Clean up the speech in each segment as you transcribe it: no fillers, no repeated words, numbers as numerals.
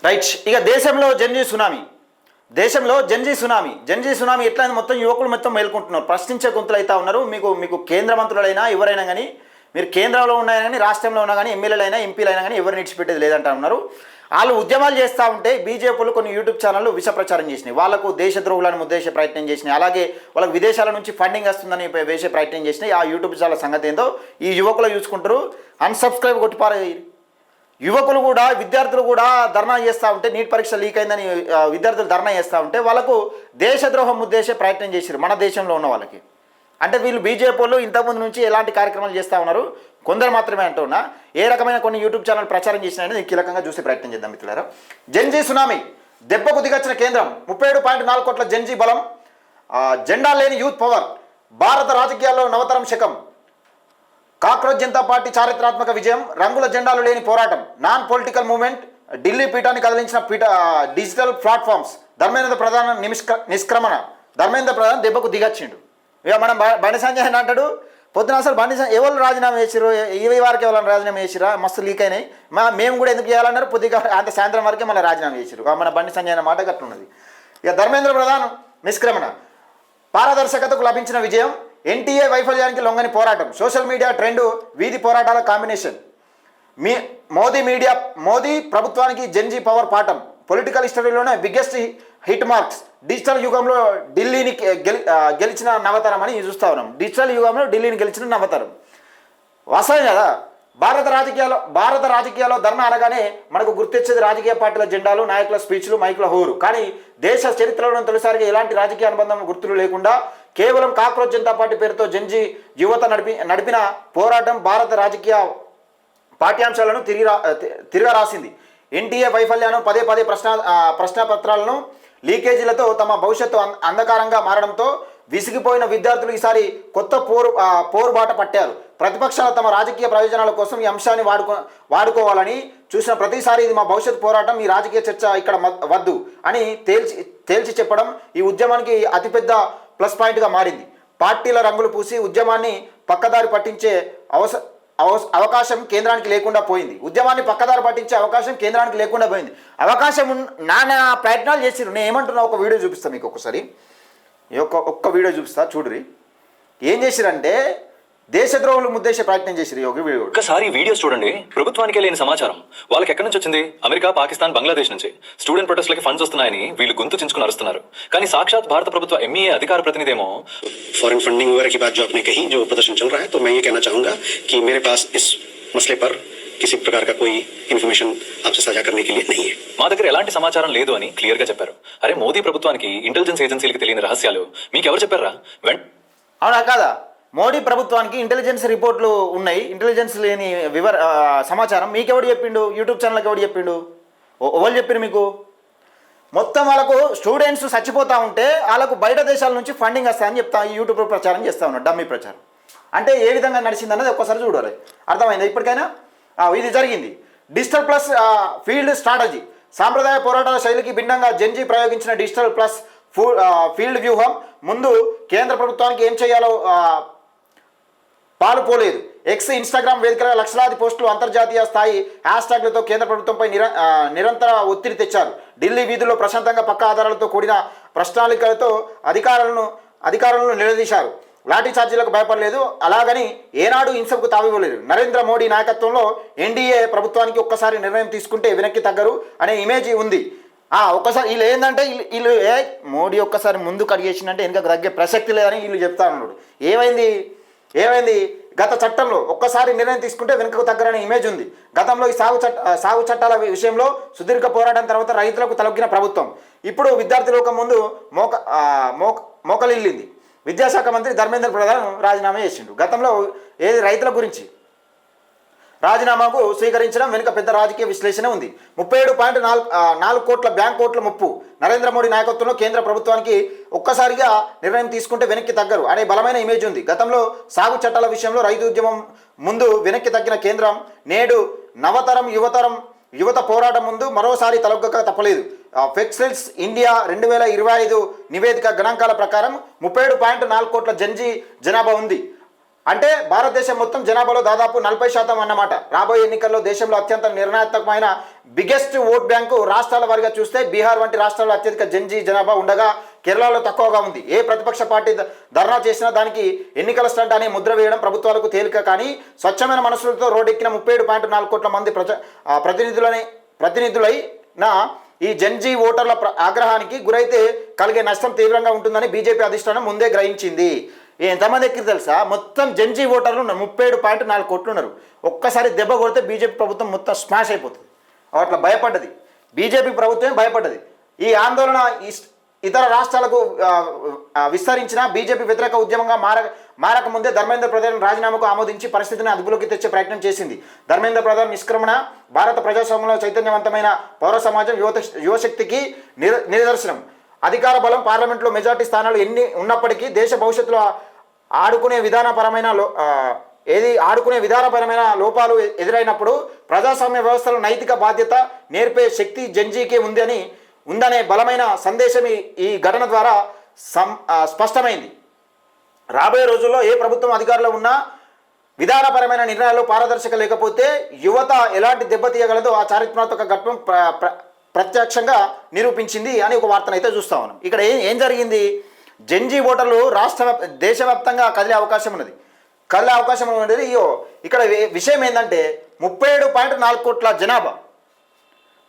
Right. ఇక దేశంలో Gen Z tsunami ఎట్లా మొత్తం యువకులు మొత్తం మేల్కొంటున్నారు, ప్రశ్నించే గొంతులు అయితే ఉన్నారు. మీకు కేంద్ర మంత్రులైనా ఎవరైనా కానీ, మీరు కేంద్రంలో ఉన్నాయని కానీ రాష్ట్రంలో ఉన్నా కానీ ఎమ్మెల్యేలైనా ఎంపీలైనా కానీ ఎవరిని ఇడిచిపెట్టేది లేదంటా ఉన్నారు. వాళ్ళు ఉద్యమాలు చేస్తూ ఉంటే బీజేపీలు కొన్ని యూట్యూబ్ ఛానళ్ళు విష ప్రచారం చేసినాయి, వాళ్ళకు దేశద్రోహులను ఉద్దేశ ప్రయత్నం చేసినాయి, అలాగే వాళ్ళకి విదేశాల నుంచి ఫండింగ్ వస్తుందని వేసే ప్రయత్నం చేసినాయి. ఆ యూట్యూబ్ ఛానల్ సంగతి ఏందో ఈ యువకులు చూసుకుంటారు. అన్సబ్స్క్రైబ్ కొట్టిపారు. యువకులు కూడా విద్యార్థులు కూడా ధర్నా చేస్తూ ఉంటే, నీట్ పరీక్ష లీక్ అయిందని విద్యార్థులు ధర్నా చేస్తూ ఉంటే వాళ్ళకు దేశద్రోహం ఉద్దేశ ప్రయత్నం చేశారు మన దేశంలో ఉన్న వాళ్ళకి. అంటే వీళ్ళు బీజేపీలు ఇంతకుముందు నుంచి ఎలాంటి కార్యక్రమాలు చేస్తూ ఉన్నారు, కొందరు మాత్రమే అంటున్నా, ఏ రకమైన కొన్ని యూట్యూబ్ ఛానల్ ప్రచారం చేసినాయని కీలకంగా చూసే ప్రయత్నం చేద్దాం మిత్రులారా. జెన్జీ సునామీ దెబ్బకు దిగొచ్చిన కేంద్రం, 37.4 కోట్ల జెన్జీ బలం, జెండా లేని యూత్ పవర్, భారత రాజకీయాల్లో నవతరం శకం, కాక్రోచ్ జనతా పార్టీ చారిత్రాత్మక విజయం, రంగుల జెండాలు లేని పోరాటం, నాన్ పొలిటికల్ మూవ్మెంట్, ఢిల్లీ పీఠాన్ని కదిలించిన డిజిటల్ ప్లాట్ఫామ్స్, ధర్మేంద్ర ప్రధాన్ నిష్క్రమణ, ధర్మేంద్ర ప్రధాన్ దెబ్బకు దిగచ్చిండు. ఇక మనం బండి సంజయ్ అని అంటాడు, పొద్దున అసలు బండి సంజయ్ ఎవరు రాజీనామా చేసిరు, ఈ వారికి ఎవరైనా రాజీనామా చేసిరా, మస్తు లీక్ అయినాయి, మేము కూడా ఎందుకు చేయాలన్నారు, పొద్దుగా అంత సాయంత్రం వరకే మళ్ళీ రాజీనామా చేసిరు. మన బండి సంజయ్ అన్న మాట గట్లున్నది. ఇక ధర్మేంద్ర ప్రధాన్ నిష్క్రమణ, పారదర్శకతకు లభించిన విజయం, ఎన్టీఏ వైఫల్యానికి లొంగని పోరాటం, సోషల్ మీడియా ట్రెండ్, వీధి పోరాటాల కాంబినేషన్, మోదీ ప్రభుత్వానికి జెన్జీ పవర్ పాఠం, పొలిటికల్ హిస్టరీలోనే బిగ్గెస్ట్ హిట్ మార్క్స్, డిజిటల్ యుగంలో ఢిల్లీని గెలిచిన నవతరం అని చూస్తూ ఉన్నాం. డిజిటల్ యుగంలో ఢిల్లీని గెలిచిన నవతరం వాస్తవం కదా. భారత రాజకీయాల్లో ధర్నా అనగానే మనకు గుర్తొచ్చేది రాజకీయ పార్టీల జెండాలు, నాయకుల స్పీచ్లు, మైకుల హోరు. కానీ దేశ చరిత్రలో తొలిసారిగా ఎలాంటి రాజకీయ అనుబంధం గుర్తులు లేకుండా కేవలం కాక్రోచ్ జనతా పార్టీ పేరుతో జెన్జీ యువత నడిపిన పోరాటం భారత రాజకీయ పాఠ్యాంశాలను తిరిగా రాసింది. ఎన్టీఏ వైఫల్యాన్ని పదే ప్రశ్నపత్రాలను లీకేజీలతో తమ భవిష్యత్తు అంధకారంగా మారడంతో విసిగిపోయిన విద్యార్థులు ఈసారి కొత్త పోరుబాట పట్టారు. ప్రతిపక్షాలు తమ రాజకీయ ప్రయోజనాల కోసం ఈ అంశాన్ని వాడుకోవాలని చూసిన ప్రతిసారి ఇది మా భవిష్యత్ పోరాటం, ఈ రాజకీయ చర్చ ఇక్కడ వద్దు అని తేల్చి చెప్పడం ఈ ఉద్యమానికి అతిపెద్ద ప్లస్ పాయింట్గా మారింది. పార్టీల రంగులు పూసి ఉద్యమాన్ని పక్కదారి పట్టించే అవకాశం కేంద్రానికి లేకుండా పోయింది. ఉద్యమాన్ని పక్కదారి పట్టించే అవకాశం కేంద్రానికి లేకుండా పోయింది. అవకాశం నానా ప్రయత్నాలు చేసిరు. నేను ఏమంటున్నా, ఒక వీడియో చూపిస్తాను మీకు ఒకసారి, ఒక్క వీడియో చూపిస్తా చూడురి. ఏం చేసిరంటే దేశద్రోహులు ముద్దేశ ప్రయత్నం చేసిరు. ఒకసారి వీడియోస్ చూడండి. ప్రభుత్వానికే లేని సమాచారం వాళ్ళకి ఎక్కడి నుంచి వచ్చింది? అమెరికా, పాకిస్తాన్, బంగ్లాదేశ్ నుంచి. స్టూడెంట్ ప్రొటెస్ట్లకి ఫండ్స్ వస్తున్నాయని వీళ్ళు గొంతు చించుకుని అరుస్తున్నారు. కానీ సాక్షాత్ భారత ప్రభుత్వ ఎంఈఏ అధికార ప్రతినిధేమో फॉरेन फंडिंग वगैरह की बात जो आपने कही, जो प्रदर्शन चल रहा है, तो मैं ये कहना चाहूंगा कि मेरे पास इस मसले पर किसी प्रकार का कोई इन्फॉर्मेशन आपसे साझा करने के लिए नहीं है. మా దగ్గర ఎలాంటి సమాచారం లేదు అని క్లియర్ గా చెప్పారు. అరే, మోదీ ప్రభుత్వానికి ఇంటెలిజెన్స్ ఏజెన్సీలకు తెలియని రహస్యాలు మీకు ఎవరు చెప్పారా? అవునా కాదా? మోడీ ప్రభుత్వానికి ఇంటెలిజెన్స్ రిపోర్ట్లు ఉన్నాయి, ఇంటెలిజెన్స్ లేని సమాచారం మీకెవడు చెప్పిండు? యూట్యూబ్ ఛానల్కి ఎవడు చెప్పిండు? ఎవరు చెప్పారు మీకు? మొత్తం వాళ్ళకు స్టూడెంట్స్ చచ్చిపోతూ ఉంటే వాళ్ళకు బయట దేశాల నుంచి ఫండింగ్ వస్తాయని చెప్తా యూట్యూబ్ ప్రచారం చేస్తూ ఉన్నాడు, డమ్మీ ప్రచారం. అంటే ఏ విధంగా నడిచింది అన్నది ఒక్కసారి చూడాలి. అర్థమైందా ఇప్పటికైనా? ఇది జరిగింది. డిజిటల్ ప్లస్ ఫీల్డ్ స్ట్రాటజీ, సాంప్రదాయ పోరాటాల శైలికి భిన్నంగా జెన్జీ ప్రయోగించిన డిజిటల్ ప్లస్ ఫీల్డ్ వ్యూహం. ముందు కేంద్ర ప్రభుత్వానికి ఏం చేయాలో పాలుపోలేదు. ఎక్స్, ఇన్స్టాగ్రామ్ వేదికగా లక్షలాది పోస్టులు, అంతర్జాతీయ స్థాయి హ్యాష్ట్యాగ్లతో కేంద్ర ప్రభుత్వంపై నిరంతర ఒత్తిడి తెచ్చారు. ఢిల్లీ వీధుల్లో ప్రశాంతంగా పక్క ఆధారాలతో కూడిన ప్రణాళికలతో అధికారులను నిలదీశారు. లాఠీ ఛార్జీలకు భయపడలేదు. అలాగని ఏనాడు హింసకు తావివ్వలేదు. నరేంద్ర మోడీ నాయకత్వంలో ఎన్డీఏ ప్రభుత్వానికి ఒక్కసారి నిర్ణయం తీసుకుంటే వెనక్కి తగ్గరు అనే ఇమేజ్ ఉంది. ఒక్కసారి వీళ్ళు ఏంటంటే వీళ్ళు మోడీ ఒక్కసారి ముందుకు అడిగేసిందంటే వెనక తగ్గే ప్రసక్తి లేదని వీళ్ళు చెప్తా ఉన్నాడు. ఏమైంది? గత చట్టంలో ఒక్కసారి నిర్ణయం తీసుకుంటే వెనుకకు తగ్గరనే ఇమేజ్ ఉంది. గతంలో ఈ సాగు చట్టాల విషయంలో సుదీర్ఘ పోరాటం తర్వాత రైతులకు తలొగ్గిన ప్రభుత్వం ఇప్పుడు విద్యార్థి లోకం ముందు మోకలిల్లింది. విద్యాశాఖ మంత్రి ధర్మేంద్ర ప్రధాన్ రాజీనామా చేసిండు. గతంలో ఏది రైతుల గురించి రాజీనామాకు స్వీకరించడం వెనుక పెద్ద రాజకీయ విశ్లేషణ ఉంది. 37.4 కోట్ల బ్యాంక్ కోట్ల ముప్పు. నరేంద్ర మోడీ నాయకత్వంలో కేంద్ర ప్రభుత్వానికి ఒక్కసారిగా నిర్ణయం తీసుకుంటే వెనక్కి తగ్గరు అనే బలమైన ఇమేజ్ ఉంది. గతంలో సాగు చట్టాల విషయంలో రైతు ఉద్యమం ముందు వెనక్కి తగ్గిన కేంద్రం నేడు నవతరం యువత పోరాటం ముందు మరోసారి తలొగ్గక తప్పలేదు. ఫెక్సెల్స్ ఇండియా 2025 నివేదిక గణాంకాల ప్రకారం 37.4 కోట్ల జెన్జీ జనాభా ఉంది. అంటే భారతదేశం మొత్తం జనాభాలో దాదాపు 40% అన్నమాట. రాబోయే ఎన్నికల్లో దేశంలో అత్యంత నిర్ణయాత్మకమైన బిగ్గెస్ట్ ఓట్ బ్యాంకు రాష్ట్రాల వారిగా చూస్తే బీహార్ వంటి రాష్ట్రాల్లో అత్యధిక జెన్జీ జనాభా ఉండగా కేరళలో తక్కువగా ఉంది. ఏ ప్రతిపక్ష పార్టీ ధర్నా చేసినా దానికి ఎన్నికల స్టంట్ అనే ముద్ర వేయడం ప్రభుత్వాలకు తేలిక. కానీ స్వచ్ఛమైన మనసులతో రోడ్డెక్కిన 37.4 కోట్ల మంది ప్రతినిధులైన ఈ జెన్జీ ఓటర్ల ఆగ్రహానికి గురైతే కలిగే నష్టం తీవ్రంగా ఉంటుందని బీజేపీ అధిష్టానం ముందే గ్రహించింది. ఎంతమంది ఎక్కి తెలుసా? మొత్తం జెన్జీ ఓటర్లు ఉన్నారు, 37.4 కోట్లు ఉన్నారు. ఒక్కసారి దెబ్బ కొడితే బీజేపీ ప్రభుత్వం మొత్తం స్మాష్ అయిపోతుంది. అట్లా భయపడ్డది బీజేపీ ప్రభుత్వమే భయపడ్డది. ఈ ఆందోళన ఇతర రాష్ట్రాలకు విస్తరించిన బీజేపీ వ్యతిరేక ఉద్యమంగా మారక ముందే ధర్మేంద్ర ప్రధాన్ రాజీనామాకు ఆమోదించి పరిస్థితిని అదుపులోకి తెచ్చే ప్రయత్నం చేసింది. ధర్మేంద్ర ప్రధాన్ నిష్క్రమణ భారత ప్రజాస్వామ్యంలో చైతన్యవంతమైన పౌర సమాజం యువశక్తికి నిదర్శనం. అధికార బలం, పార్లమెంట్లో మెజార్టీ స్థానాలు ఎన్ని ఉన్నప్పటికీ దేశ భవిష్యత్తులో ఆడుకునే విధానపరమైన లోపాలు ఎదురైనప్పుడు ప్రజాస్వామ్య వ్యవస్థలో నైతిక బాధ్యత నేర్పే శక్తి జెన్జీకే ఉందనే బలమైన సందేశం ఈ ఘటన ద్వారా స్పష్టమైంది. రాబోయే రోజుల్లో ఏ ప్రభుత్వం అధికారంలో ఉన్నా విధానపరమైన నిర్ణయాల్లో పారదర్శక లేకపోతే యువత ఎలాంటి దెబ్బతీయగలదో ఆ చారిత్రాత్మక ఘట్టం ప్రత్యక్షంగా నిరూపించింది అని ఒక వార్తను అయితే చూస్తా ఉన్నాం. ఇక్కడ ఏం జరిగింది? జెన్జీ ఓటర్లు దేశవ్యాప్తంగా కదిలే అవకాశం ఉన్నది. ఇక్కడ విషయం ఏంటంటే 37.4 కోట్ల జనాభా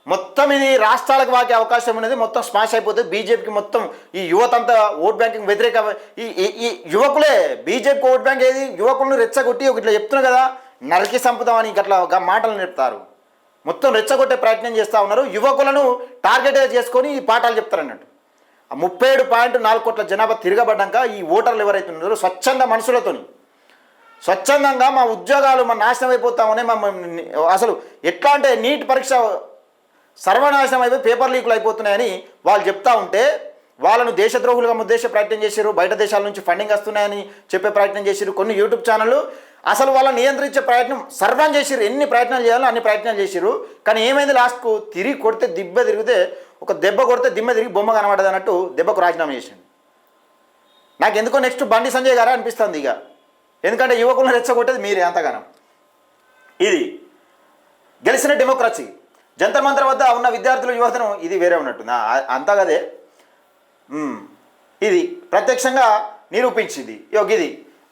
మొత్తం ఇది రాష్ట్రాలకు వాకే అవకాశం ఉన్నది. మొత్తం స్మాష్ అయిపోతుంది. బీజేపీకి మొత్తం ఈ యువత అంతా ఓట్ బ్యాంకింగ్ వ్యతిరేక ఈ యువకులే బీజేపీకి ఓట్ బ్యాంక్. ఏది యువకులను రెచ్చగొట్టి ఇట్లా చెప్తున్నారు కదా, నరికి సంపుదామని అట్లా మాటలు నేర్పుతారు. మొత్తం రెచ్చగొట్టే ప్రయత్నం చేస్తూ ఉన్నారు. యువకులను టార్గెట్ చేసుకొని ఈ పాఠాలు చెప్తారన్నట్టు. 37.4 కోట్ల జనాభా తిరగబడ్డాక ఈ ఓటర్లు ఎవరైతే ఉన్నారో స్వచ్ఛంద మనసులతోని స్వచ్ఛందంగా మా ఉద్యోగాలు నాశనం అయిపోతామని అసలు ఎట్లా అంటే నీట్ పరీక్ష సర్వనాశనం అయిపోయి పేపర్ లీకులు అయిపోతున్నాయని వాళ్ళు చెప్తా ఉంటే వాళ్ళను దేశద్రోహులుగా ముద్దేశ ప్రయత్నం చేశారు. బయట దేశాల నుంచి ఫండింగ్ వస్తున్నాయని చెప్పే ప్రయత్నం చేశారు. కొన్ని యూట్యూబ్ ఛానళ్ళు అసలు వాళ్ళని నియంత్రించే ప్రయత్నం సర్వం చేసిరు. ఎన్ని ప్రయత్నాలు చేయాలో అన్ని ప్రయత్నాలు చేసిరు. కానీ ఏమైంది? లాస్ట్కు తిరిగి కొడితే తిరిగితే ఒక దెబ్బ కొడితే దిమ్మ తిరిగి బొమ్మ కనబడదు అన్నట్టు దెబ్బకు రాజీనామా చేసిండు. నాకు ఎందుకో నెక్స్ట్ బండి సంజయ్ గారే అనిపిస్తుంది. ఇక ఎందుకంటే యువకులను రెచ్చగొట్టేది మీరే అంతగానం. ఇది గెలిచిన డెమోక్రసీ. జంతర్ మంతర్ వద్ద ఉన్న విద్యార్థుల యువతను ఇది వేరే ఉన్నట్టుంది అంతా కదే. ఇది ప్రత్యక్షంగా నిరూపించింది. ఇది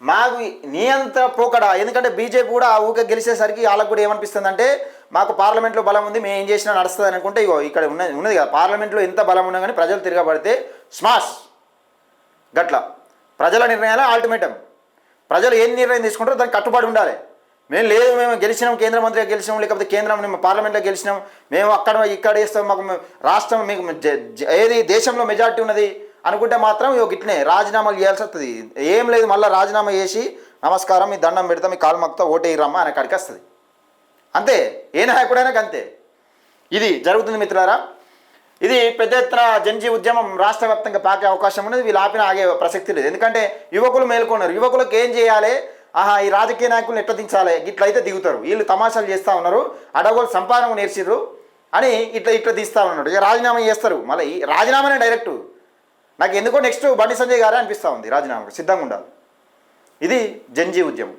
మాకు నియంత్ర పోకడా. ఎందుకంటే బీజేపీ కూడా ఊకే గెలిచేసరికి వాళ్ళకు కూడా ఏమనిపిస్తుంది అంటే మాకు పార్లమెంట్లో బలం ఉంది, మేము ఏం చేసినా నడుస్తుంది అనుకుంటే ఇక్కడ ఉన్నది కదా, పార్లమెంట్లో ఎంత బలం ఉన్నా కానీ ప్రజలు తిరగబడితే స్మాష్ గట్ల. ప్రజల నిర్ణయాలు అల్టిమేటం. ప్రజలు ఏం నిర్ణయం తీసుకుంటారో దానికి కట్టుబడి ఉండాలి. మేము గెలిచినాం, కేంద్ర మంత్రిగా గెలిచినాం, లేకపోతే కేంద్రం పార్లమెంట్లో గెలిచినాం, మేము ఇక్కడ వేస్తాం, మాకు రాష్ట్రం మీకు ఏది దేశంలో మెజారిటీ ఉన్నది అనుకుంటే మాత్రం గిట్లనే రాజీనామాలు చేయాల్సి వస్తుంది. ఏం లేదు, మళ్ళీ రాజీనామా చేసి నమస్కారం మీ దండం పెడతా మీ కాలు మక్కుతా ఓటేయరమ్మా అనే కాడికి వస్తుంది. అంతే, ఏ నాయకుడైనా అంతే. ఇది జరుగుతుంది మిత్రులారా. ఇది పెద్ద ఎత్తున జెన్జీ ఉద్యమం రాష్ట్ర వ్యాప్తంగా పాకే అవకాశం ఉన్నది. వీళ్ళు ఆపిన ఆగే ప్రసక్తి లేదు. ఎందుకంటే యువకులు మేల్కొన్నారు. యువకులకు ఏం చేయాలి, ఈ రాజకీయ నాయకులను ఎట్లా దించాలి, ఇట్లయితే దిగుతారు. వీళ్ళు తమాషాలు చేస్తూ ఉన్నారు, అడగోలు సంపాదన నేర్చిర్రు అని ఇట్లా తీస్తూ ఉన్నాడు. ఇక రాజీనామా చేస్తారు. మళ్ళీ ఈ రాజీనామానే డైరెక్టు. నాకు ఎందుకో నెక్స్ట్ బండి సంజయ్ గారే అనిపిస్తూ ఉంది రాజీనామాకు సిద్ధంగా ఉండాలి. ఇది జెన్జీ ఉద్యమం.